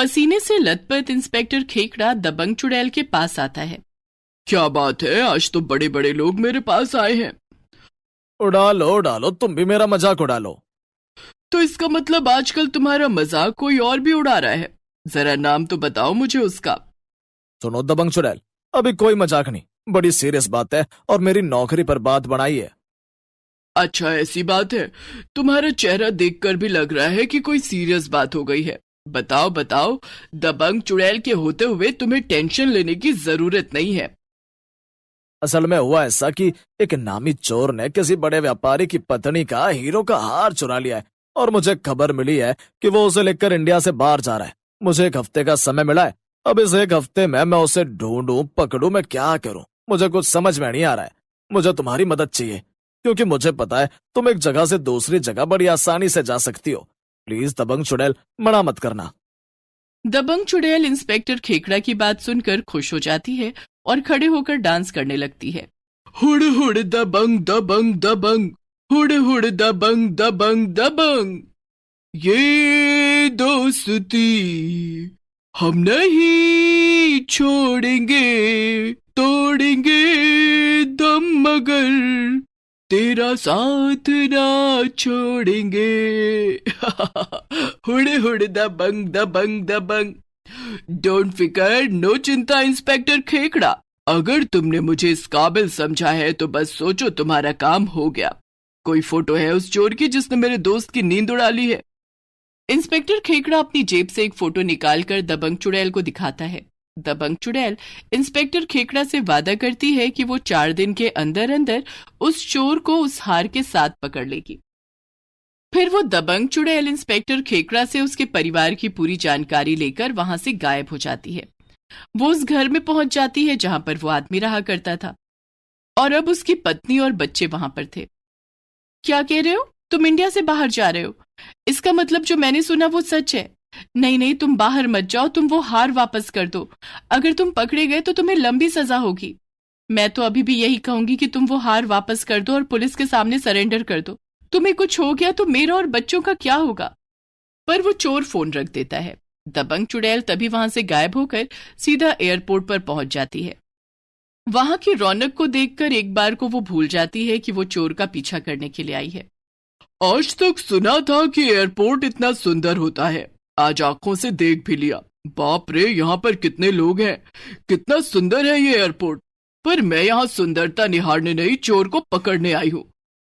पसीने से लथपथ इंस्पेक्टर खेकड़ा दबंग चुड़ैल के पास आता है। क्या बात है, आज तो बड़े बड़े लोग मेरे पास आए हैं। उड़ा लो, तुम भी मेरा मजाक उड़ा लो। तो इसका मतलब आजकल तुम्हारा मजाक कोई और भी उड़ा रहा है। जरा नाम तो बताओ मुझे उसका। सुनो दबंग चुड़ैल, अभी कोई मजाक नहीं, बड़ी सीरियस बात है और मेरी नौकरी पर बात बनाई है। अच्छा, ऐसी बात है। तुम्हारा चेहरा देखकर भी लग रहा है कि कोई सीरियस बात हो गई है। बताओ बताओ, दबंग चुड़ैल के होते हुए तुम्हें टेंशन लेने की जरूरत नहीं है। असल में हुआ ऐसा कि एक नामी चोर ने किसी बड़े व्यापारी की पत्नी का हीरो का हार चुरा लिया है और मुझे खबर मिली है कि वो उसे लेकर इंडिया से बाहर जा रहा है। मुझे 1 हफ्ते का समय मिला है। अब इस 1 हफ्ते में मैं उसे ढूंढूं पकड़ूं, मैं क्या करूं, मुझे कुछ समझ में नहीं आ रहा है। मुझे तुम्हारी मदद चाहिए, क्योंकि मुझे पता है तुम एक जगह से दूसरी जगह बड़ी आसानी से जा सकती हो। प्लीज दबंग चुड़ैल, मना मत करना। दबंग चुड़ैल इंस्पेक्टर खेकड़ा की बात सुनकर खुश हो जाती है और खड़े होकर डांस करने लगती है। हुड़ हुड़ दबंग दबंग दबंग, हुड़ हुड़ दबंग दबंग दबंग, ये दोस्ती हम नहीं छोड़ेंगे, तोड़ेंगे दम मगर तेरा साथ ना छोड़ेंगे। हुड़ हुड़ दबंग दबंग दबंग। डोंट फिकर, नो चिंता इंस्पेक्टर खेकड़ा। अगर तुमने मुझे इस काबिल समझा है तो बस सोचो तुम्हारा काम हो गया। कोई फोटो है उस चोर की जिसने मेरे दोस्त की नींद उड़ा ली है? इंस्पेक्टर खेकड़ा अपनी जेब से एक फोटो निकालकर दबंग चुड़ैल को दिखाता है। दबंग चुड़ैल इंस्पेक्टर खेकड़ा से वादा करती है कि वो 4 दिन के अंदर अंदर उस चोर को उस हार के साथ पकड़ लेगी। फिर वो दबंग चुड़ैल इंस्पेक्टर खेकड़ा से उसके परिवार की पूरी जानकारी लेकर वहां से गायब हो जाती है। वो उस घर में पहुंच जाती है जहां पर वो आदमी रहा करता था और अब उसकी पत्नी और बच्चे वहां पर थे। क्या कह रहे हो? तुम इंडिया से बाहर जा रहे हो? इसका मतलब जो मैंने सुना वो सच है? नहीं नहीं, तुम बाहर मत जाओ, तुम वो हार वापस कर दो। अगर तुम पकड़े गए तो तुम्हें लंबी सजा होगी। मैं तो अभी भी यही कहूंगी कि तुम वो हार वापस कर दो और पुलिस के सामने सरेंडर कर दो। तुम्हें कुछ हो गया तो मेरा और बच्चों का क्या होगा? पर वो चोर फोन रख देता है। दबंग चुड़ैल तभी वहां से गायब होकर सीधा एयरपोर्ट पर पहुंच जाती है। वहां की रौनक को देखकर एक बार को वो भूल जाती है कि वो चोर का पीछा करने के लिए आई है। आज तक सुना था कि एयरपोर्ट इतना सुंदर होता है, आज आंखों से देख भी लिया। बाप रे, यहाँ पर कितने लोग हैं, कितना सुंदर है ये एयरपोर्ट। पर मैं यहाँ सुंदरता निहारने नहीं, चोर को पकड़ने आई हूँ।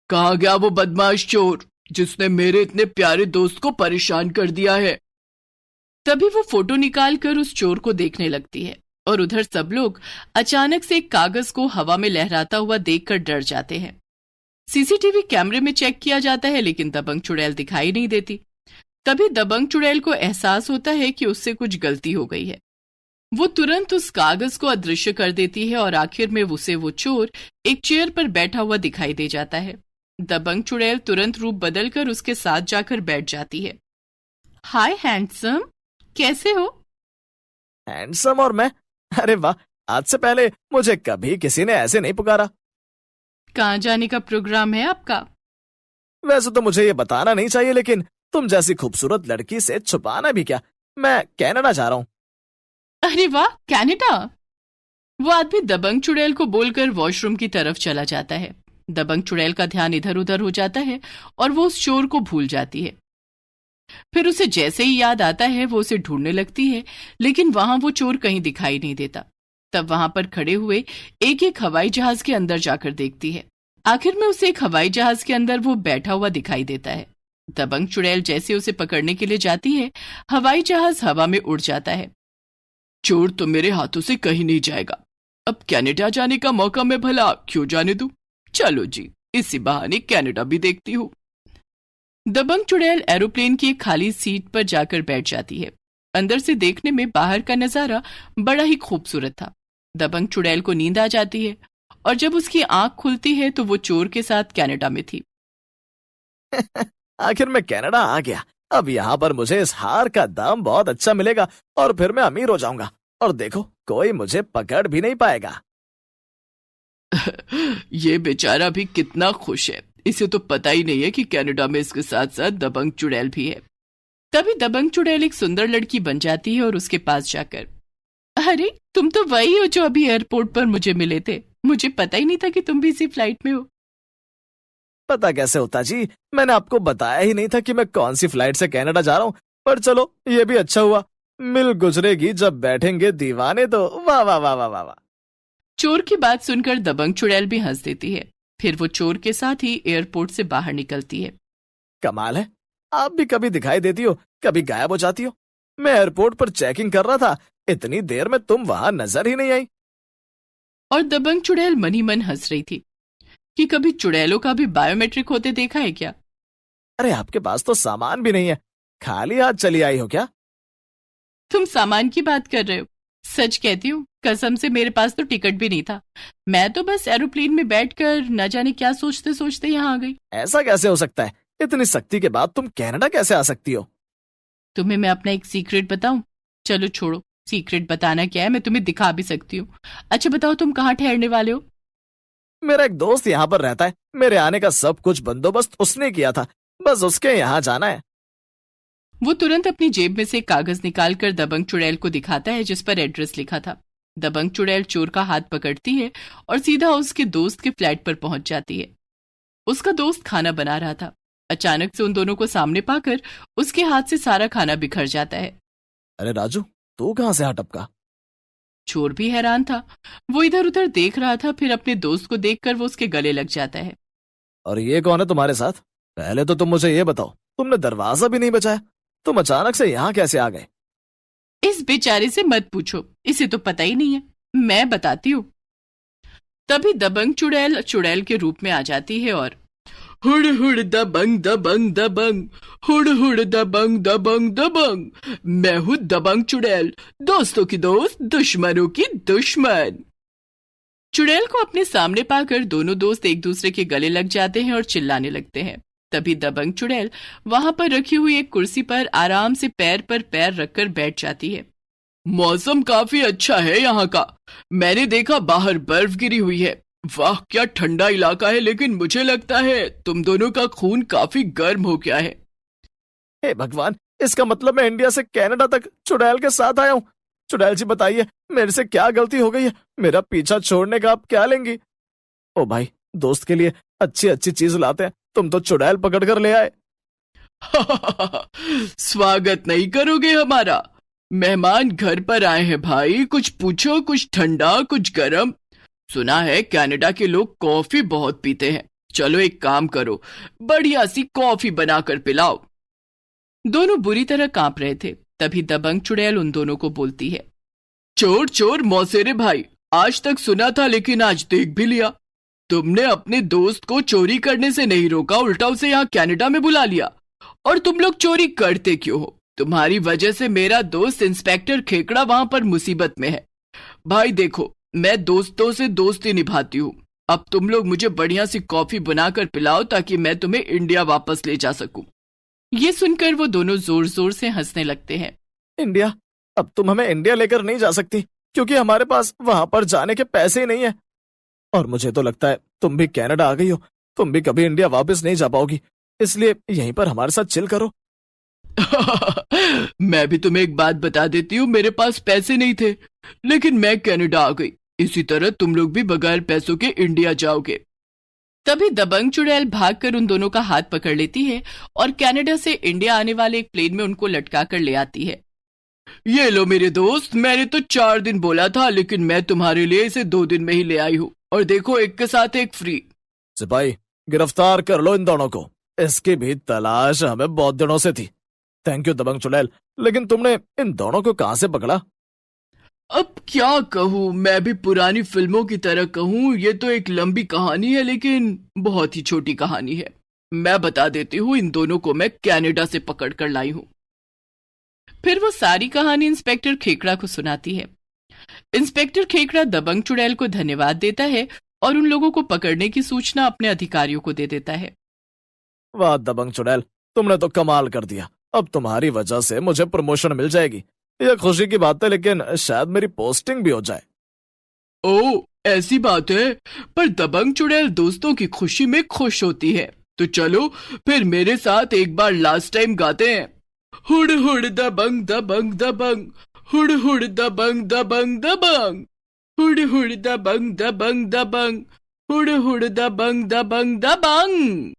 कहाँ गया वो बदमाश चोर जिसने मेरे इतने प्यारे दोस्त को परेशान कर दिया है? तभी वो फोटो निकाल कर उस चोर को देखने लगती है और उधर सब लोग अचानक से एक कागज को हवा में लहराता हुआ देखकर डर जाते हैं। सीसीटीवी कैमरे में चेक किया जाता है लेकिन दबंग चुड़ैल दिखाई नहीं देती। तभी दबंग चुड़ैल को एहसास होता है कि उससे कुछ गलती हो गई है। वो तुरंत उस कागज को अदृश्य कर देती है और आखिर में उसे वो चोर एक चेयर पर बैठा हुआ दिखाई दे जाता है। दबंग चुड़ैल तुरंत रूप बदलकर उसके साथ जाकर बैठ जाती है। हाय हैंडसम, कैसे हो? हैंडसम और मैं? अरे वाह, आज से पहले मुझे कभी किसी ने ऐसे नहीं पुकारा। कहाँ जाने का प्रोग्राम है आपका? वैसे तो मुझे ये बताना नहीं चाहिए, लेकिन तुम जैसी खूबसूरत लड़की से छुपाना भी क्या। मैं कनाडा जा रहा हूँ। अरे वाह, कनाडा! वो आदमी दबंग चुड़ैल को बोलकर वॉशरूम की तरफ चला जाता है। दबंग चुड़ैल का ध्यान इधर उधर हो जाता है और वो उस चोर को भूल जाती है। फिर उसे जैसे ही याद आता है वो उसे ढूंढने लगती है, लेकिन वहां वो चोर कहीं दिखाई नहीं देता। तब वहां पर खड़े हुए एक एक हवाई जहाज के अंदर जाकर देखती है। आखिर में उसे एक हवाई जहाज के अंदर वो बैठा हुआ दिखाई देता है। दबंग चुड़ैल जैसे उसे पकड़ने के लिए जाती है, हवाई जहाज हवा में उड़ जाता है। चोर तो मेरे हाथों से कहीं नहीं जाएगा। अब कनाडा जाने का मौका मैं भला क्यों जाने दूं? चलो जी, इसी बहाने कनाडा भी देखती हूँ। दबंग चुड़ैल एरोप्लेन की एक खाली सीट पर जाकर बैठ जाती है। अंदर से देखने में बाहर का नजारा बड़ा ही खूबसूरत था। दबंग चुड़ैल को नींद आ जाती है और जब उसकी आंख खुलती है तो वो चोर के साथ कनाडा में थी। आखिर मैं कनाडा आ गया। अब यहाँ पर मुझे इस हार का दाम बहुत अच्छा मिलेगा और फिर मैं अमीर हो जाऊंगा, और देखो कोई मुझे पकड़ भी नहीं पाएगा। ये बेचारा भी कितना खुश है, इसे तो पता ही नहीं है कि कनाडा में इसके साथ साथ दबंग चुड़ैल भी है। तभी दबंग चुड़ैल एक सुंदर लड़की बन जाती है और उसके पास जाकर, अरे तुम तो वही हो जो अभी एयरपोर्ट पर मुझे मिले थे। मुझे पता ही नहीं था कि तुम भी इसी फ्लाइट में हो। पता कैसे होता जी, मैंने आपको बताया ही नहीं था कि मैं कौन सी फ्लाइट से कनाडा जा रहा हूँ। पर चलो ये भी अच्छा हुआ, मिल गुजरेगी जब बैठेंगे दीवाने तो। वाह वाह वाह वाह वाह वाह। चोर की बात सुनकर दबंग चुड़ैल भी हंस देती है। फिर वो चोर के साथ ही एयरपोर्ट से बाहर निकलती है। कमाल है, आप भी कभी दिखाई देती हो, कभी गायब हो जाती हो। मैं एयरपोर्ट पर चेकिंग कर रहा था, इतनी देर में तुम वहां नजर ही नहीं आई। और दबंग चुड़ैल मन ही मन हंस रही थी कि कभी चुड़ैलों का भी बायोमेट्रिक होते देखा है क्या। अरे आपके पास तो सामान भी नहीं है, खाली हाथ चली आई हो क्या? तुम सामान की बात कर रहे हो? सच कहती हूँ, कसम से मेरे पास तो टिकट भी नहीं था। मैं तो बस एरोप्लेन में बैठकर न जाने क्या सोचते सोचते यहाँ आ गई। ऐसा कैसे हो सकता है? इतनी सख्ती के बाद तुम कनाडा कैसे आ सकती हो? तुम्हें मैं अपना एक सीक्रेट बताऊं? चलो छोड़ो, सीक्रेट बताना क्या है, मैं तुम्हें दिखा भी सकती हूँ। अच्छा बताओ, तुम कहाँ ठहरने वाले हो? मेरा एक दोस्त यहाँ पर रहता है, मेरे आने का सब कुछ बंदोबस्त उसने किया था, बस उसके यहाँ जाना है। वो तुरंत अपनी जेब में से एक कागज निकालकर दबंग चुड़ैल को दिखाता है जिस पर एड्रेस लिखा था। दबंग चुड़ैल चोर का हाथ पकड़ती है और सीधा उसके दोस्त के फ्लैट पर पहुंच जाती है। उसका दोस्त खाना बना रहा था। अचानक से उन दोनों को सामने पाकर उसके हाथ से सारा खाना बिखर जाता है। अरे राजू, तू कहाँ से टपका? चोर भी हैरान था। वो इधर उधर देख रहा था, फिर अपने दोस्त को देखकर वो उसके गले लग जाता है। और ये कौन है तुम्हारे साथ? पहले तो तुम मुझे ये बताओ, तुमने दरवाजा भी नहीं बचाया, तुम अचानक से यहाँ कैसे आ गए? इस बेचारे से मत पूछो, इसे तो पता ही नहीं है, मैं बताती हूँ। तभी दबंग चुड़ैल चुड़ैल के रूप में आ जाती है और हुड़ हुड़ दबंग दबंग दबंग, हुड़ हुड़ दबंग दबंग दबंग। मैं हूँ दबंग चुड़ैल, दोस्तों की दोस्त, दुश्मनों की दुश्मन। चुड़ैल को अपने सामने पाकर दोनों दोस्त एक दूसरे के गले लग जाते हैं और चिल्लाने लगते हैं। तभी दबंग चुड़ैल वहां पर रखी हुई एक कुर्सी पर आराम से पैर पर पैर रखकर बैठ जाती है। मौसम काफी अच्छा है यहाँ का, मैंने देखा बाहर बर्फ गिरी हुई है। वाह क्या ठंडा इलाका है, लेकिन मुझे लगता है तुम दोनों का खून काफी गर्म हो गया है। हे भगवान, इसका मतलब मैं इंडिया से कनाडा तक चुड़ैल के साथ आया हूँ। चुड़ैल जी बताइए, मेरे से क्या गलती हो गई है? मेरा पीछा छोड़ने का आप क्या लेंगी? ओ भाई, दोस्त के लिए अच्छी अच्छी चीज लाते हैं, तुम तो चुड़ैल पकड़ कर ले आए। स्वागत नहीं करोगे हमारा? मेहमान घर पर आए हैं भाई, कुछ पूछो, कुछ ठंडा कुछ गरम। सुना है कनाडा के लोग कॉफी बहुत पीते हैं, चलो एक काम करो, बढ़िया सी कॉफी बनाकर पिलाओ। दोनों बुरी तरह कांप रहे थे। तभी दबंग चुड़ैल उन दोनों को बोलती है, चोर चोर मौसेरे भाई, आज तक सुना था लेकिन आज देख भी लिया। तुमने अपने दोस्त को चोरी करने से नहीं रोका, उल्टा उसे यहाँ कनाडा में बुला लिया। और तुम लोग चोरी करते क्यों हो? तुम्हारी वजह से मेरा दोस्त इंस्पेक्टर खेकड़ा वहां पर मुसीबत में है। भाई देखो, मैं दोस्तों से दोस्ती निभाती हूँ, अब तुम लोग मुझे बढ़िया सी कॉफी बनाकर पिलाओ ताकि मैं तुम्हें इंडिया वापस ले जा सकूं। ये सुनकर वो दोनों जोर जोर से हंसने लगते हैं। इंडिया? अब तुम हमें इंडिया लेकर नहीं जा सकती, क्योंकि हमारे पास वहां पर जाने के पैसे ही नहीं है। और मुझे तो लगता है तुम भी कनाडा आ गई हो, तुम भी कभी इंडिया वापस नहीं जा पाओगी, इसलिए यहीं पर हमारे साथ चिल करो। मैं भी तुम्हें एक बात बता देती हूँ, मेरे पास पैसे नहीं थे, लेकिन मैं कनाडा आ गई। इसी तरह तुम लोग भी बगैर पैसों के इंडिया जाओगे। तभी दबंग चुड़ैल भागकर उन दोनों का हाथ पकड़ लेती है और कनाडा से इंडिया आने वाले एक प्लेन में उनको लटका कर ले आती है। ये लो मेरे दोस्त, मैंने तो 4 दिन बोला था, लेकिन मैं तुम्हारे लिए इसे 2 दिन में ही ले आई हूँ। और देखो, एक के साथ एक फ्री। सिपाही, गिरफ्तार कर लो इन दोनों को, इसकी भी तलाश हमें बहुत दिनों से थी। थैंक यू दबंग चुड़ैल, लेकिन तुमने इन दोनों को कहां से पकड़ा? अब क्या कहूँ, मैं भी पुरानी फिल्मों की तरह कहूँ, ये तो एक लंबी कहानी है, लेकिन बहुत ही छोटी कहानी है। मैं बता देती हूँ, इन दोनों को मैं कनाडा से पकड़ कर लाई हूँ। फिर वो सारी कहानी इंस्पेक्टर खेकड़ा को सुनाती है। इंस्पेक्टर खेकड़ा दबंग चुड़ैल को धन्यवाद देता है और उन लोगों को पकड़ने की सूचना अपने अधिकारियों को दे देता है। वाह दबंग चुड़ैल, तुमने तो कमाल कर दिया, अब तुम्हारी वजह से मुझे प्रमोशन मिल जाएगी। यह खुशी की बात है, लेकिन शायद मेरी पोस्टिंग भी हो जाए। ओह, ऐसी बात है? पर दबंग चुड़ैल दोस्तों की खुशी में खुश होती है, तो चलो फिर मेरे साथ एक बार लास्ट टाइम गाते हैं। हुड़ दबंग दबंग दबंग, हुड़ दबंग दबंग दबंग, हुड़ दबंग दबंग दबंग, हुड़ दबंग दबंग दबंग।